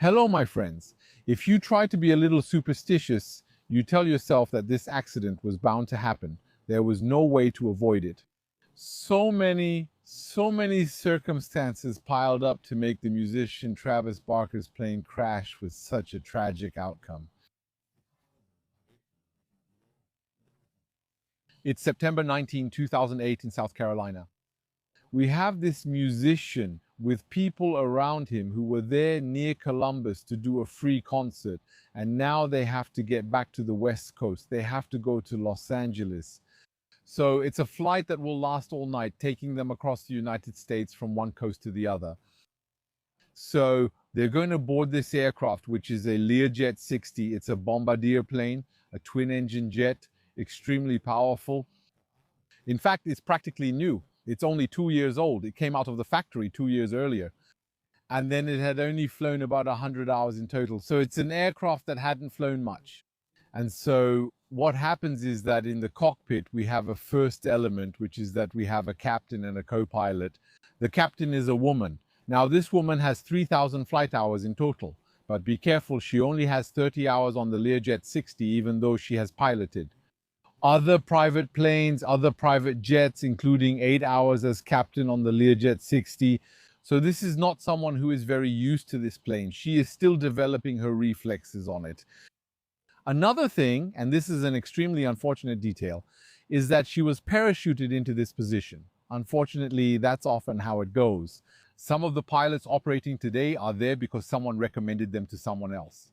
Hello, my friends. If you try to be a little superstitious, you tell yourself that this accident was bound to happen. There was no way to avoid it. So many circumstances piled up to make the musician Travis Barker's plane crash with such a tragic outcome. It's September 19, 2008 in South Carolina. We have this musician with people around him who were there near Columbus to do a free concert, and now they have to get back to the West Coast. They have to go to Los Angeles. So it's a flight that will last all night, taking them across the United States from one coast to the other. So they're going to board this aircraft, which is a Learjet 60. It's a bombardier plane, a twin-engine jet, extremely powerful. In fact, it's practically new. It's only 2 years old. It came out of the factory 2 years earlier. And then it had only flown about 100 hours in total. So it's an aircraft that hadn't flown much. And so what happens is that in the cockpit, we have a first element, which is that we have a captain and a co-pilot. The captain is a woman. Now, this woman has 3,000 flight hours in total. But be careful, she only has 30 hours on the Learjet 60, even though she has piloted. Other private planes, other private jets, including 8 hours as captain on the Learjet 60. So this is not someone who is very used to this plane. She is still developing her reflexes on it. Another thing, and this is an extremely unfortunate detail, is that she was parachuted into this position. Unfortunately, that's often how it goes. Some of the pilots operating today are there because someone recommended them to someone else.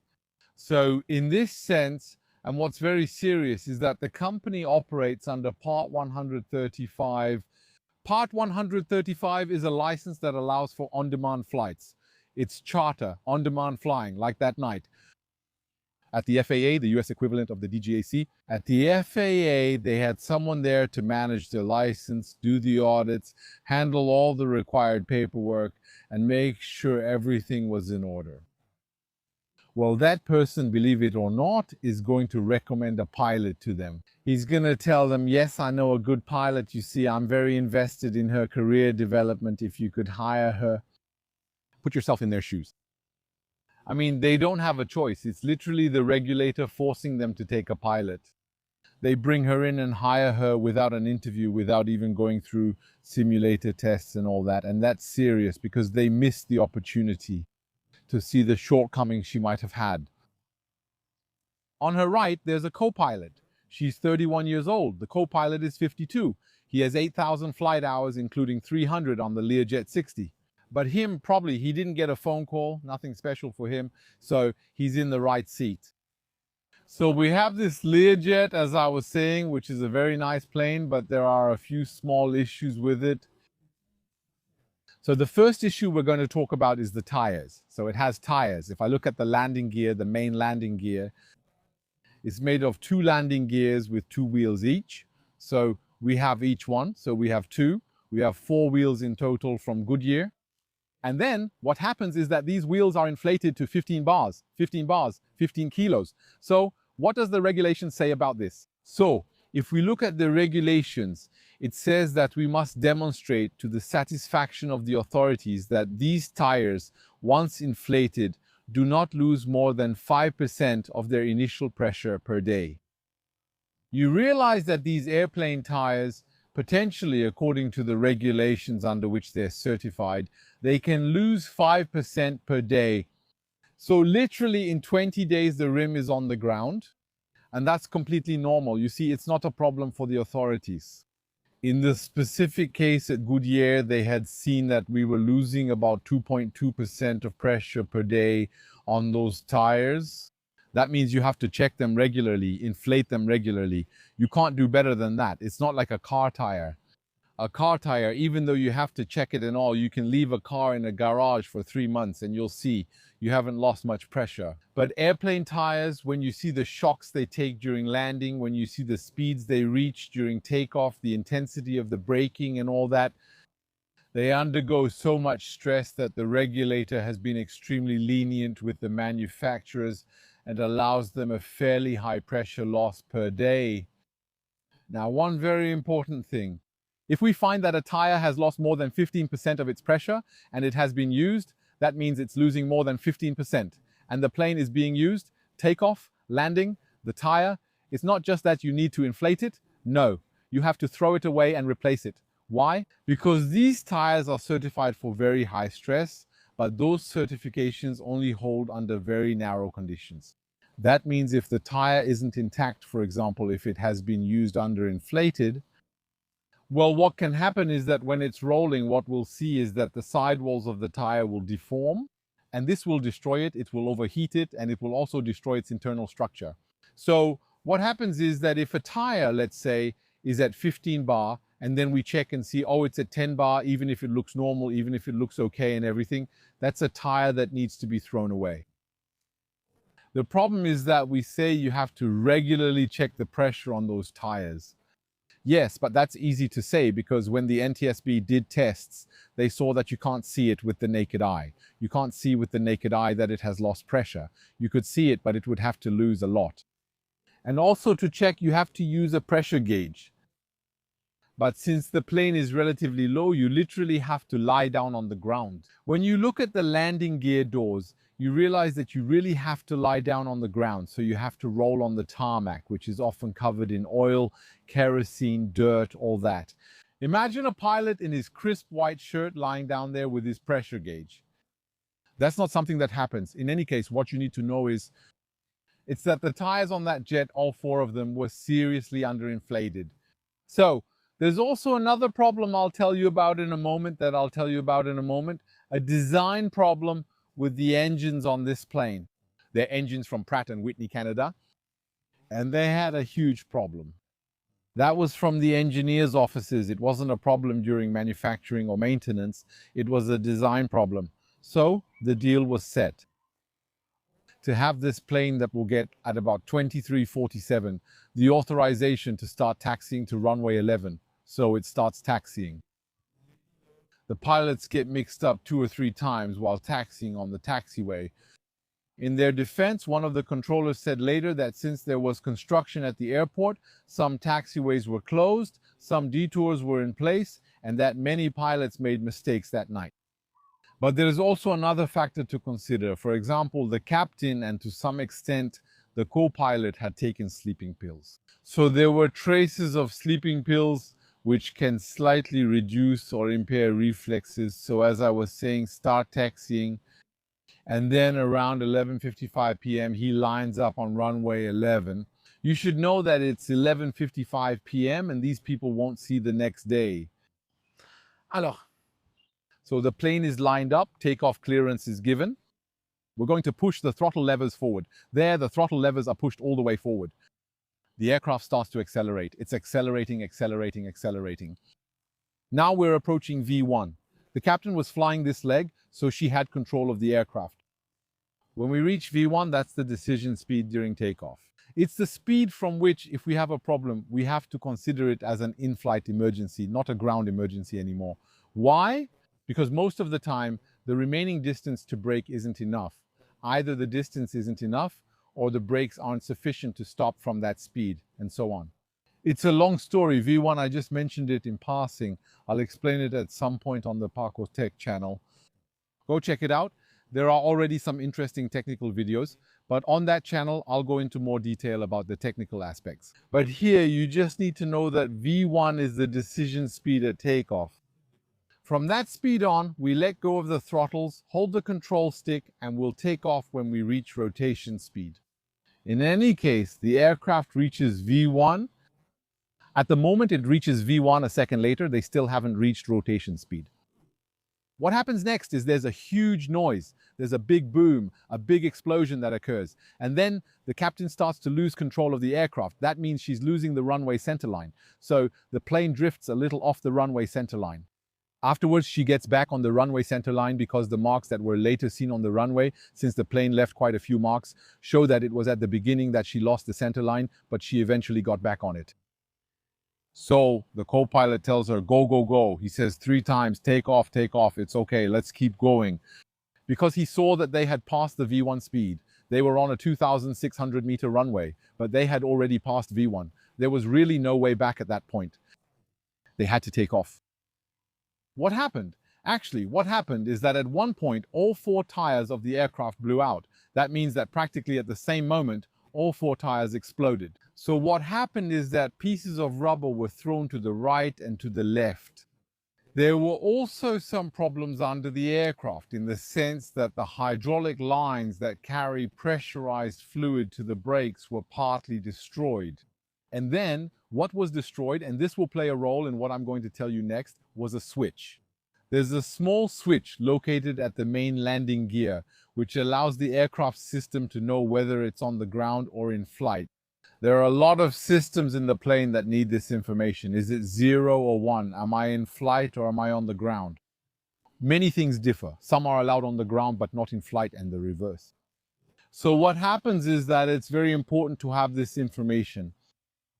So in this sense, and what's very serious is that the company operates under Part 135. Part 135 is a license that allows for on-demand flights. It's charter, on-demand flying, like that night. At the FAA, the US equivalent of the DGAC, at the FAA, they had someone there to manage the license, do the audits, handle all the required paperwork, and make sure everything was in order. Well, that person, believe it or not, is going to recommend a pilot to them. He's going to tell them, yes, I know a good pilot. You see, I'm very invested in her career development. If you could hire her. Put yourself in their shoes. I mean, they don't have a choice. It's literally the regulator forcing them to take a pilot. They bring her in and hire her without an interview, without even going through simulator tests and all that. And that's serious because they missed the opportunity to see the shortcomings she might have had. On her right, there's a co-pilot. She's 31 years old. The co-pilot is 52. He has 8,000 flight hours, including 300 on the Learjet 60. But he didn't get a phone call, nothing special for him, so he's in the right seat. So we have this Learjet, as I was saying, which is a very nice plane, but there are a few small issues with it. So the first issue we're going to talk about is the tires. So it has tires. If I look at the landing gear, the main landing gear, it's made of 2 landing gears with 2 wheels each. So we have each one. So we have 2. We have 4 wheels in total from Goodyear. And then what happens is that these wheels are inflated to 15 bars, 15 kilos. So what does the regulation say about this? So if we look at the regulations, it says that we must demonstrate to the satisfaction of the authorities that these tires, once inflated, do not lose more than 5% of their initial pressure per day. You realize that these airplane tires, potentially according to the regulations under which they're certified, they can lose 5% per day. So literally in 20 days, the rim is on the ground. And that's completely normal. You see, it's not a problem for the authorities. In the specific case at Goodyear, they had seen that we were losing about 2.2% of pressure per day on those tires. That means you have to check them regularly, inflate them regularly. You can't do better than that. It's not like a car tire. A car tire, even though you have to check it and all, you can leave a car in a garage for 3 months and you'll see you haven't lost much pressure. But airplane tires, when you see the shocks they take during landing, when you see the speeds they reach during takeoff, the intensity of the braking and all that, they undergo so much stress that the regulator has been extremely lenient with the manufacturers and allows them a fairly high pressure loss per day. Now, one very important thing. If we find that a tire has lost more than 15% of its pressure and it has been used, that means it's losing more than 15%. And the plane is being used, takeoff, landing, the tire. It's not just that you need to inflate it. No, you have to throw it away and replace it. Why? Because these tires are certified for very high stress, but those certifications only hold under very narrow conditions. That means if the tire isn't intact, for example, if it has been used underinflated, well, what can happen is that when it's rolling, what we'll see is that the sidewalls of the tire will deform, and this will destroy it, it will overheat it, and it will also destroy its internal structure. So what happens is that if a tire, let's say, is at 15 bar, and then we check and see, oh, it's at 10 bar, even if it looks normal, even if it looks okay and everything, that's a tire that needs to be thrown away. The problem is that we say you have to regularly check the pressure on those tires. Yes, but that's easy to say because when the NTSB did tests, they saw that you can't see it with the naked eye. You can't see with the naked eye that it has lost pressure. You could see it, but it would have to lose a lot. And also to check, you have to use a pressure gauge. But since the plane is relatively low, you literally have to lie down on the ground. When you look at the landing gear doors, you realize that you really have to lie down on the ground. So you have to roll on the tarmac, which is often covered in oil, kerosene, dirt, all that. Imagine a pilot in his crisp white shirt lying down there with his pressure gauge. That's not something that happens. In any case, what you need to know is it's that the tires on that jet, all four of them, were seriously underinflated. So there's also another problem I'll tell you about in a moment, a design problem with the engines on this plane. They're engines from Pratt & Whitney, Canada, and they had a huge problem. That was from the engineers' offices. It wasn't a problem during manufacturing or maintenance. It was a design problem. So the deal was set to have this plane that will get at about 2347, the authorization to start taxiing to runway 11. So it starts taxiing. The pilots get mixed up 2 or 3 times while taxiing on the taxiway. In their defense, one of the controllers said later that since there was construction at the airport, some taxiways were closed, some detours were in place, and that many pilots made mistakes that night. But there is also another factor to consider. For example, the captain and to some extent the co-pilot had taken sleeping pills. So there were traces of sleeping pills which can slightly reduce or impair reflexes. So as I was saying, start taxiing, and then around 11:55 p.m. he lines up on runway 11. You should know that it's 11:55 p.m. and these people won't see the next day. Alors, so the plane is lined up, takeoff clearance is given. We're going to push the throttle levers forward. There, the throttle levers are pushed all the way forward. The aircraft starts to accelerate. It's accelerating, accelerating, accelerating. Now we're approaching V1. The captain was flying this leg, so she had control of the aircraft. When we reach V1, that's the decision speed during takeoff. It's the speed from which, if we have a problem, we have to consider it as an in-flight emergency, not a ground emergency anymore. Why? Because most of the time, the remaining distance to brake isn't enough. Either the distance isn't enough, or the brakes aren't sufficient to stop from that speed, and so on. It's a long story. V1, I just mentioned it in passing. I'll explain it at some point on the Parco Tech channel. Go check it out. There are already some interesting technical videos, but on that channel, I'll go into more detail about the technical aspects. But here, you just need to know that V1 is the decision speed at takeoff. From that speed on, we let go of the throttles, hold the control stick, and we'll take off when we reach rotation speed. In any case, the aircraft reaches V1. At the moment it reaches V1 a second later, they still haven't reached rotation speed. What happens next is there's a huge noise. There's a big boom, a big explosion that occurs. And then the captain starts to lose control of the aircraft. That means she's losing the runway centerline. So the plane drifts a little off the runway centerline. Afterwards, she gets back on the runway centerline because the marks that were later seen on the runway, since the plane left quite a few marks, show that it was at the beginning that she lost the centerline, but she eventually got back on it. So the co-pilot tells her, go, go, go. He says 3 times, take off, it's okay, let's keep going. Because he saw that they had passed the V1 speed. They were on a 2,600 meter runway, but they had already passed V1. There was really no way back at that point. They had to take off. What happened? Actually, what happened is that at one point, all four tires of the aircraft blew out. That means that practically at the same moment, all four tires exploded. So what happened is that pieces of rubber were thrown to the right and to the left. There were also some problems under the aircraft in the sense that the hydraulic lines that carry pressurized fluid to the brakes were partly destroyed. And then what was destroyed, and this will play a role in what I'm going to tell you next, was a switch. There's a small switch located at the main landing gear, which allows the aircraft system to know whether it's on the ground or in flight. There are a lot of systems in the plane that need this information. Is it 0 or 1? Am I in flight or am I on the ground? Many things differ. Some are allowed on the ground but not in flight, and the reverse. So what happens is that it's very important to have this information.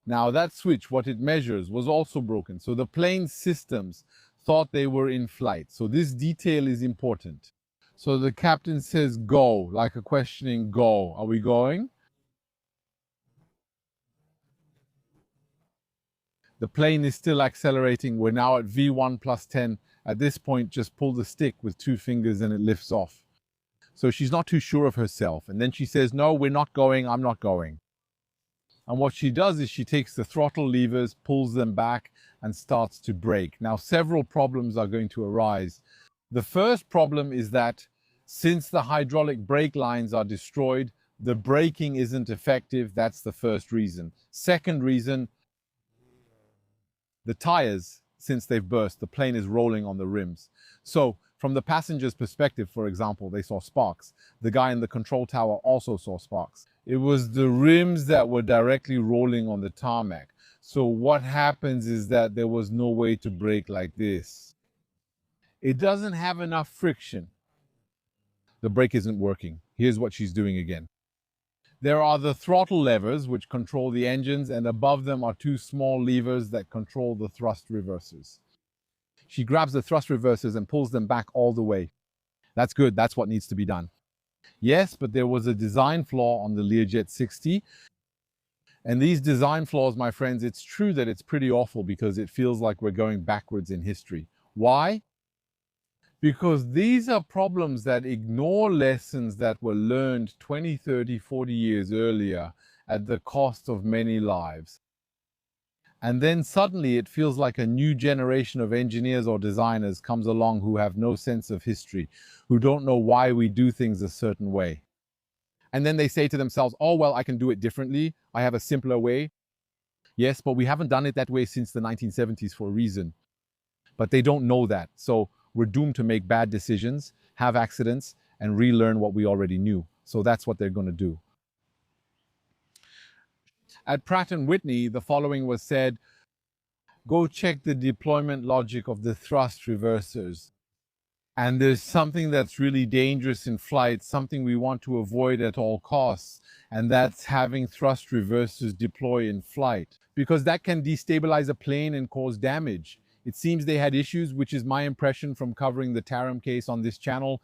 Now that switch, what it measures, was also broken. So the plane systems thought they were in flight. So this detail is important. So the captain says go, like a questioning go. Are we going? The plane is still accelerating. We're now at V1 plus 10. At this point, just pull the stick with 2 fingers and it lifts off. So she's not too sure of herself. And then she says, no, we're not going. I'm not going. And what she does is she takes the throttle levers, pulls them back, and starts to brake. Now, several problems are going to arise. The first problem is that since the hydraulic brake lines are destroyed, the braking isn't effective. That's the first reason. Second reason, the tires, since they've burst, the plane is rolling on the rims. So from the passenger's perspective, for example, they saw sparks. The guy in the control tower also saw sparks. It was the rims that were directly rolling on the tarmac. So what happens is that there was no way to brake like this. It doesn't have enough friction. The brake isn't working. Here's what she's doing again. There are the throttle levers which control the engines, and above them are 2 small levers that control the thrust reversers. She grabs the thrust reversers and pulls them back all the way. That's good. That's what needs to be done. Yes, but there was a design flaw on the Learjet 60. And these design flaws, my friends, it's true that it's pretty awful because it feels like we're going backwards in history. Why? Because these are problems that ignore lessons that were learned 20, 30, 40 years earlier at the cost of many lives. And then suddenly it feels like a new generation of engineers or designers comes along who have no sense of history, who don't know why we do things a certain way. And then they say to themselves, oh, well, I can do it differently. I have a simpler way. Yes, but we haven't done it that way since the 1970s for a reason. But they don't know that. So we're doomed to make bad decisions, have accidents, and relearn what we already knew. So that's what they're going to do. At Pratt & Whitney, the following was said: go check the deployment logic of the thrust reversers. And there's something that's really dangerous in flight, something we want to avoid at all costs, and that's having thrust reversers deploy in flight, because that can destabilize a plane and cause damage. It seems they had issues, which is my impression from covering the Taram case on this channel.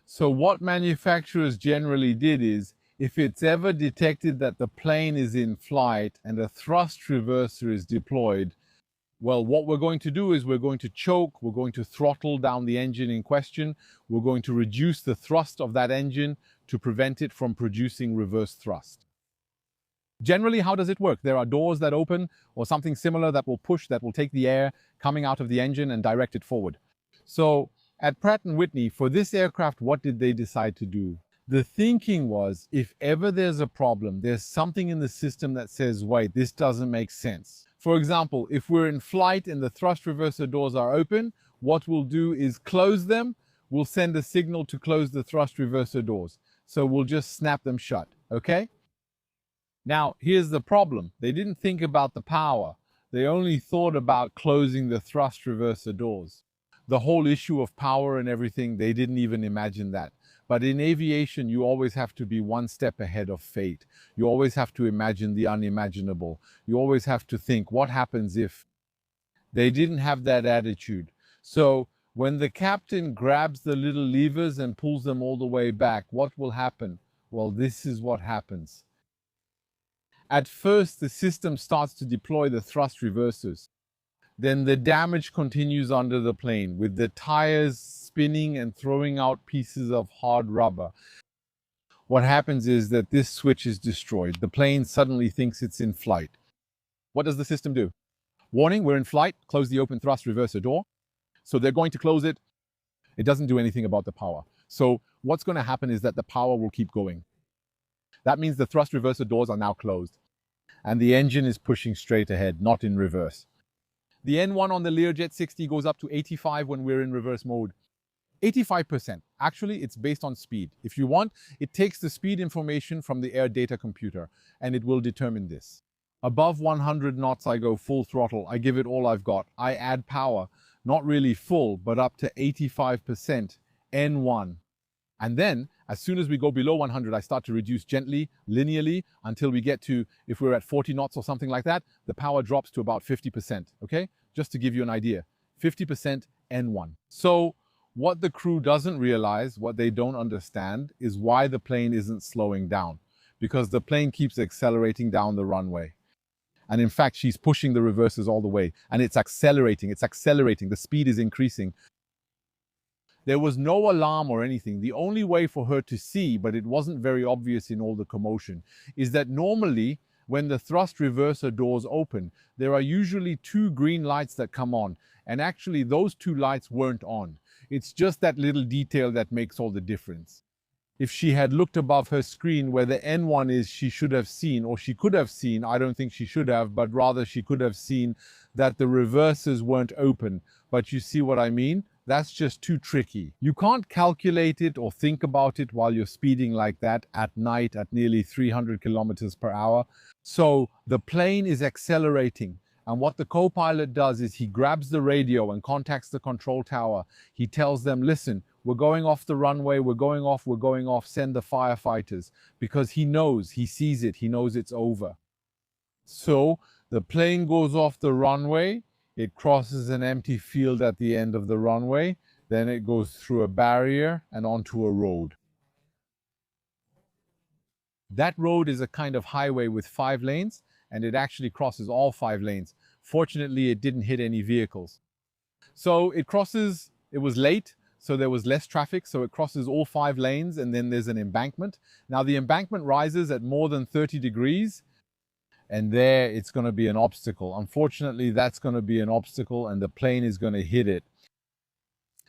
So what manufacturers generally did is, if it's ever detected that the plane is in flight and a thrust reverser is deployed, well, what we're going to do is we're going to choke, we're going to throttle down the engine in question, we're going to reduce the thrust of that engine to prevent it from producing reverse thrust. Generally, how does it work? There are doors that open or something similar that will push, that will take the air coming out of the engine and direct it forward. So at Pratt & Whitney, for this aircraft, what did they decide to do? The thinking was, if ever there's a problem, there's something in the system that says, wait, this doesn't make sense. For example, if we're in flight and the thrust reverser doors are open, what we'll do is close them. We'll send a signal to close the thrust reverser doors. So we'll just snap them shut, okay? Now, here's the problem. They didn't think about the power. They only thought about closing the thrust reverser doors. The whole issue of power and everything, they didn't even imagine that. But in aviation, you always have to be one step ahead of fate. You always have to imagine the unimaginable. You always have to think, what happens if? They didn't have that attitude. So when the captain grabs the little levers and pulls them all the way back, what will happen? Well, this is what happens. At first, the system starts to deploy the thrust reversers. then the damage continues under the plane, with the tires spinning and throwing out pieces of hard rubber. What happens is that this switch is destroyed. The plane suddenly thinks it's in flight. What does the system do? Warning, we're in flight, close the open thrust reverser door. So they're going to close it. It doesn't do anything about the power. So what's going to happen is that the power will keep going. That means the thrust reverser doors are now closed and the engine is pushing straight ahead, not in reverse. The N1 on the Learjet 60 goes up to 85 when we're in reverse mode. 85%. Actually, it's based on speed. If you want, it takes the speed information from the air data computer and it will determine this. Above 100 knots, I go full throttle. I give it all I've got. I add power, not really full, but up to 85% N1. And then, as soon as we go below 100, I start to reduce gently, linearly, until we get to, if we're at 40 knots or something like that, the power drops to about 50%, okay? Just to give you an idea, 50% N1. So what the crew doesn't realize, what they don't understand, is why the plane isn't slowing down. Because the plane keeps accelerating down the runway. And in fact, she's pushing the reversers all the way. And it's accelerating, the speed is increasing. There was no alarm or anything. The only way for her to see, but it wasn't very obvious in all the commotion, is that normally when the thrust reverser doors open, there are usually 2 green lights that come on. And actually those 2 lights weren't on. It's just that little detail that makes all the difference. If she had looked above her screen where the N1 is, she should have seen, or she could have seen, I don't think she should have, but rather she could have seen that the reversers weren't open. But you see what I mean? That's just too tricky. You can't calculate it or think about it while you're speeding like that at night at nearly 300 kilometers per hour. So the plane is accelerating. And what the co-pilot does is he grabs the radio and contacts the control tower. He tells them, listen, we're going off the runway, we're going off, send the firefighters. Because he knows, he sees it, he knows it's over. So the plane goes off the runway, it crosses an empty field at the end of the runway, then it goes through a barrier and onto a road. That road is a kind of highway with 5 lanes, and it actually crosses all 5 lanes. Fortunately, it didn't hit any vehicles. So it crosses, it was late, so there was less traffic, so it crosses all 5 lanes, and then there's an embankment. Now the embankment rises at more than 30 degrees, and there it's going to be an obstacle. Unfortunately, that's going to be an obstacle, and the plane is going to hit it.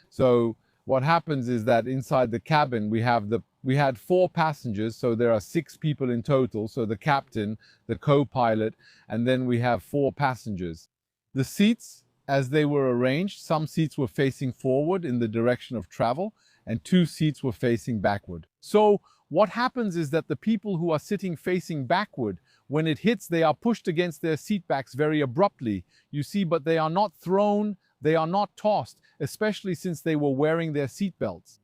So what happens is that inside the cabin, we had 4 passengers, so there are 6 people in total. So the captain, the co-pilot, and then we have 4 passengers. The seats, as they were arranged, some seats were facing forward in the direction of travel, and 2 seats were facing backward. So what happens is that the people who are sitting facing backward, when it hits, they are pushed against their seat backs very abruptly, you see, but they are not thrown, they are not tossed, especially since they were wearing their seat belts.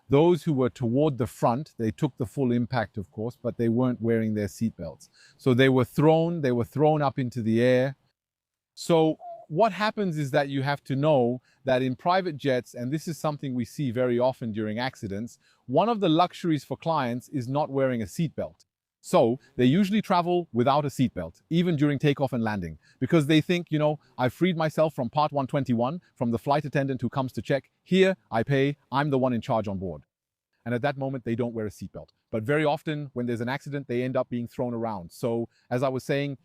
Those who were toward the front, they took the full impact, of course, but they weren't wearing their seat belts. So they were thrown up into the air. So what happens is that you have to know that in private jets, and this is something we see very often during accidents, one of the luxuries for clients is not wearing a seatbelt. So they usually travel without a seatbelt, even during takeoff and landing, because they think, you know, I've freed myself from part 121, from the flight attendant who comes to check. Here, I pay, I'm the one in charge on board. And at that moment, they don't wear a seatbelt. But very often, when there's an accident, they end up being thrown around. So, as I was saying,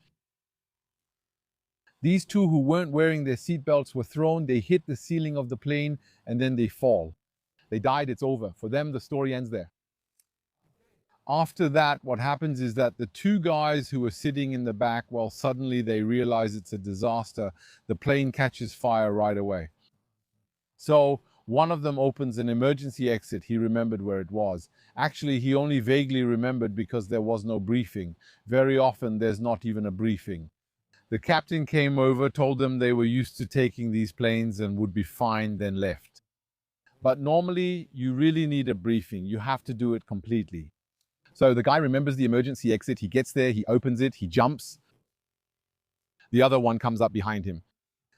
these 2 who weren't wearing their seatbelts were thrown, they hit the ceiling of the plane, and then they fall. They died, it's over. For them, the story ends there. After that, what happens is that the 2 guys who were sitting in the back, well, suddenly they realize it's a disaster. The plane catches fire right away. So one of them opens an emergency exit. He remembered where it was. Actually, he only vaguely remembered because there was no briefing. Very often, there's not even a briefing. The captain came over, told them they were used to taking these planes and would be fine, then left. But normally, you really need a briefing. You have to do it completely. So the guy remembers the emergency exit. He gets there, he opens it, he jumps. The other one comes up behind him.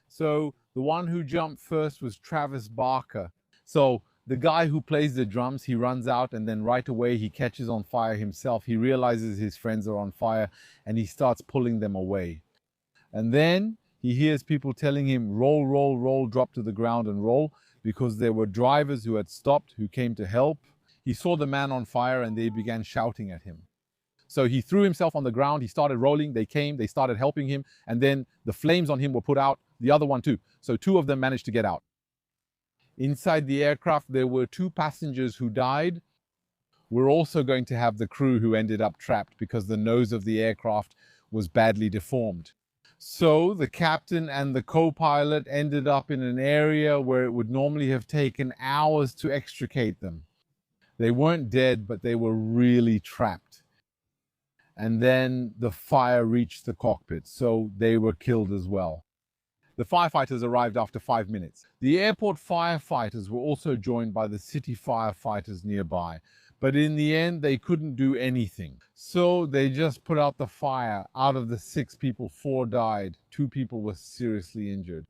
So the one who jumped first was Travis Barker. So the guy who plays the drums, he runs out, and then right away he catches on fire himself. He realizes his friends are on fire and he starts pulling them away. And then He hears people telling him, roll, roll, roll, drop to the ground and roll, because there were drivers who had stopped, who came to help. He saw the man on fire and they began shouting at him. So he threw himself on the ground, he started rolling, they came, they started helping him, and then the flames on him were put out, the other one too. So two of them managed to get out. Inside the aircraft, there were 2 passengers who died. We're also going to have the crew who ended up trapped because the nose of the aircraft was badly deformed. So the captain and the co-pilot ended up in an area where it would normally have taken hours to extricate them. They weren't dead, but they were really trapped. And then the fire reached the cockpit, so they were killed as well. The firefighters arrived after 5 minutes. The airport firefighters were also joined by the city firefighters nearby, but in the end they couldn't do anything. So they just put out the fire. Out of the 6 people, 4 died. 2 people were seriously injured.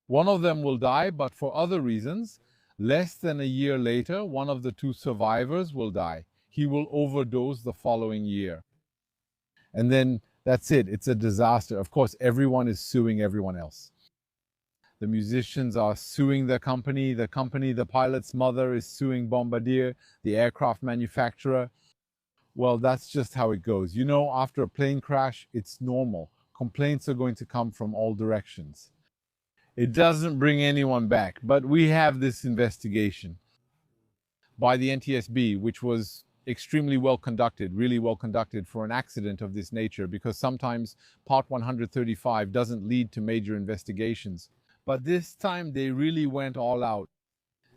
One of them will die, but for other reasons. Less than a year later, one of the 2 survivors will die. He will overdose the following year. And then that's it. It's a disaster. Of course, everyone is suing everyone else. The musicians are suing the company, the pilot's mother is suing Bombardier, the aircraft manufacturer. Well, that's just how it goes. You know, after a plane crash, it's normal. Complaints are going to come from all directions. It doesn't bring anyone back, but we have this investigation by the NTSB, which was extremely well conducted, really well conducted for an accident of this nature, because sometimes Part 135 doesn't lead to major investigations. But this time they really went all out.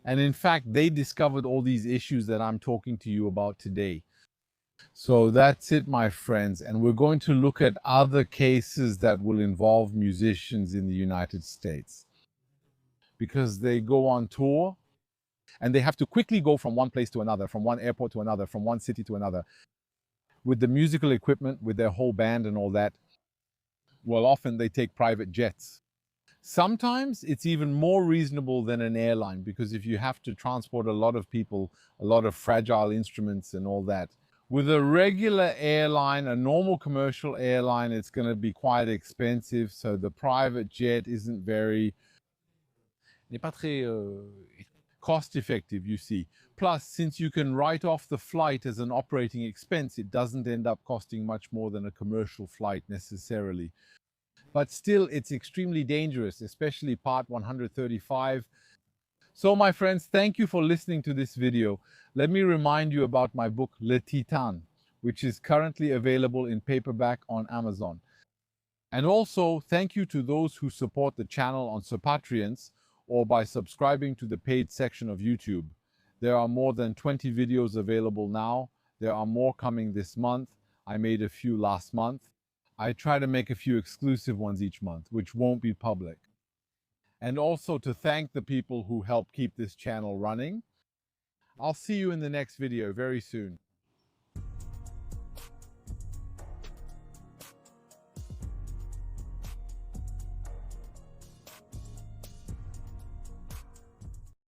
And in fact, they discovered all these issues that I'm talking to you about today. So that's it, my friends. And we're going to look at other cases that will involve musicians in the United States, because they go on tour and they have to quickly go from one place to another, from one airport to another, from one city to another. With the musical equipment, with their whole band and all that, well, often they take private jets. Sometimes it's even more reasonable than an airline, because if you have to transport a lot of people, a lot of fragile instruments and all that. With a regular airline, a normal commercial airline, it's going to be quite expensive. So the private jet isn't very, n'est pas très cost effective, you see. Plus, since you can write off the flight as an operating expense, it doesn't end up costing much more than a commercial flight necessarily. But still, it's extremely dangerous, especially Part 135. So my friends, thank you for listening to this video. Let me remind you about my book, Le Titan, which is currently available in paperback on Amazon. And also, thank you to those who support the channel on Patreons or by subscribing to the paid section of YouTube. There are more than 20 videos available now. There are more coming this month. I made a few last month. I try to make a few exclusive ones each month, which won't be public. And also to thank the people who help keep this channel running. I'll see you in the next video very soon.